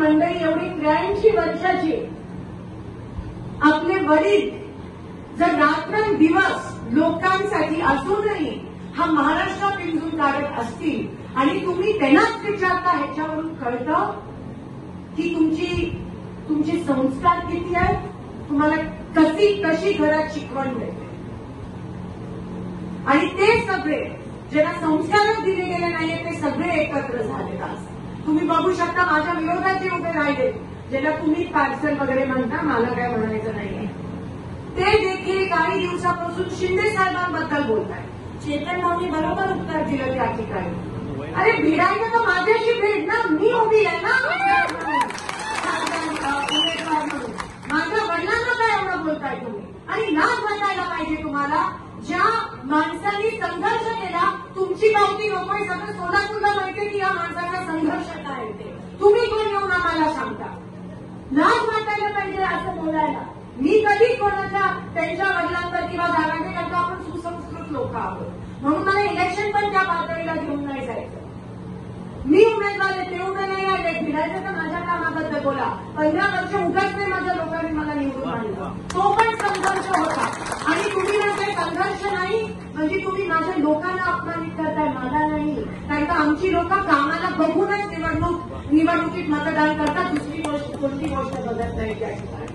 मंडळी एवढी 83 वर्षाची, आपले वडील जर रात्रंदिवस लोकांसाठी असूनही हा महाराष्ट्र पिंजून काढत असतील आणि तुम्ही त्यांनाच विचारता, ह्याच्यावरून कळतं की तुमचे संस्कार किती आहेत, तुम्हाला कशी घरात शिकवण मिळते. आणि ते सगळे ज्यांना संस्कारच दिले गेले नाहीये ते सगळे एकत्र झालेले असतात. तुम्ही बघू शकता माझ्या विरोधात जे उभे राहिले, ज्याला तुम्ही पार्सल वगैरे म्हणता, मला काय म्हणायचं नाहीये, ते देखील काही दिवसापासून शिंदे साहेबांबद्दल बोलत आहेत. चेतन भाऊनी बरोबर उत्तर दिलं त्या ठिकाणी. अरे भिडायचं तर माझ्याशी भेट ना, मी उभी आहे ना उमेदवार म्हणून. माझ्या वडिलांना काय एवढं बोलताय तुम्ही? आणि लाज वाटायला पाहिजे तुम्हाला. ज्या माणसांनी संघर्ष केला, तुमची पावती नकोय, सगळं सोलापूरला माहिती की या माणसाचा संघर्ष काय ते, तुम्ही कोण येऊन आम्हाला सांगता? लाज वाटायला पाहिजे असं बोलायला. मी कधी कोणाच्या त्यांच्या वडिलांवर किंवा दादाने करता, आपण सुसंस्कृत लोक आहोत म्हणून मला इलेक्शन पण त्या पातळीला घेऊन नाही जायचं. मी उमेदवार आहे, ते उभे नाही राहिले. भिडायचं तर माझ्या कामाबद्दल बोला. 15 वर्ष उगाच नाही माझ्या लोकांनी मला निवडून आणलं, तो पण संघर्ष होता. आणि तुम्ही म्हणताय संघर्ष नाही म्हणजे तुम्ही माझ्या लोकांना अपमानित करताय, मला नाही. कारण का आमची लोक कामाला बघूनच निवडणुकीत मतदान करतात, दुसरी कोणती गोष्ट बघत नाही त्या ठिकाणी.